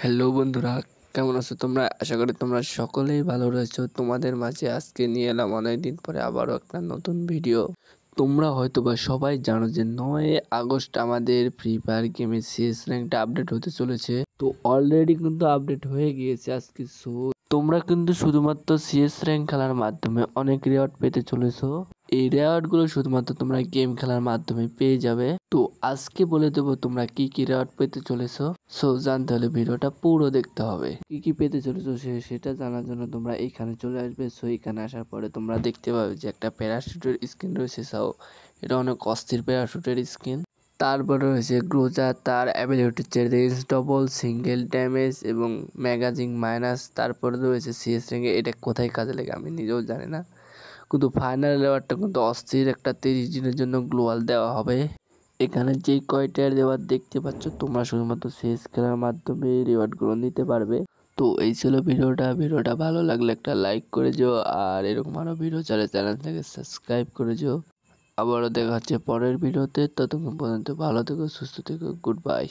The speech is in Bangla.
হ্যালো বন্ধুরা, কেমন আছো তোমরা? আশা করি তোমরা সকলেই ভালো রয়েছো। তোমাদের মাঝে আজকে নিয়ে এলাম অনেকদিন পরে আবারও একটা নতুন ভিডিও। তোমরা হয়তোবা সবাই জানো যে 9 আগস্ট আমাদের ফ্রি ফায়ার গেমের শেষ র্যাঙ্কটা আপডেট হতে চলেছে। তো অলরেডি কিন্তু আপডেট হয়ে গিয়েছে আজকে। তোমরা কিন্তু শুধুমাত্র সিএস র্যাঙ্ক খেলার মাধ্যমে অনেক রিওয়ার্ড পেতে চলেছো। এই রিওয়ার্ড গুলো শুধুমাত্র তোমরা গেম খেলার মাধ্যমে পেয়ে যাবে। তো আজকে বলে দেবো তোমরা কি কি রিওয়ার্ড পেতে চলেছো। জানতে হলে ভিডিওটা পুরো দেখতে হবে। কি কি পেতে চলেছো সেটা জানার জন্য তোমরা এখানে চলে আসবে। এখানে আসার পরে তোমরা দেখতে পাবে যে একটা প্যারাশুটের স্কিন রয়েছে। এটা অনেক অস্থির প্যারাশুটের স্কিন। তারপরে রয়েছে গ্রোজা, তার অ্যাবিলিটি হচ্ছে রেঞ্জ ডবল, সিঙ্গেল ড্যামেজ এবং ম্যাগাজিন মাইনাস। তারপরে রয়েছে সিএস র্যাঙ্কে, এটা কোথায় কাজে লাগে আমি নিজেও জানি না, কিন্তু ফাইনাল রিওয়ার্ডটা কিন্তু অস্থির, একটা 30 দিনের জন্য গ্লোয়াল দেওয়া হবে। এখানে যে কয়টা রিওয়ার্ড দেখতে পাচ্ছ তোমরা শুধুমাত্র সিএস খেলার মাধ্যমে এই রিওয়ার্ডগুলো নিতে পারবে। তো এই ছিল ভিডিওটা ভালো লাগলে একটা লাইক করে যেও, আর এরকম আরও ভিডিও চাইলে চ্যানেলটাকে সাবস্ক্রাইব করে যেও। আবারও দেখা হচ্ছে পরের ভিডিওতে। ততক্ষণ পর্যন্ত ভালো থেকো, সুস্থ থেকো, গুড বাই।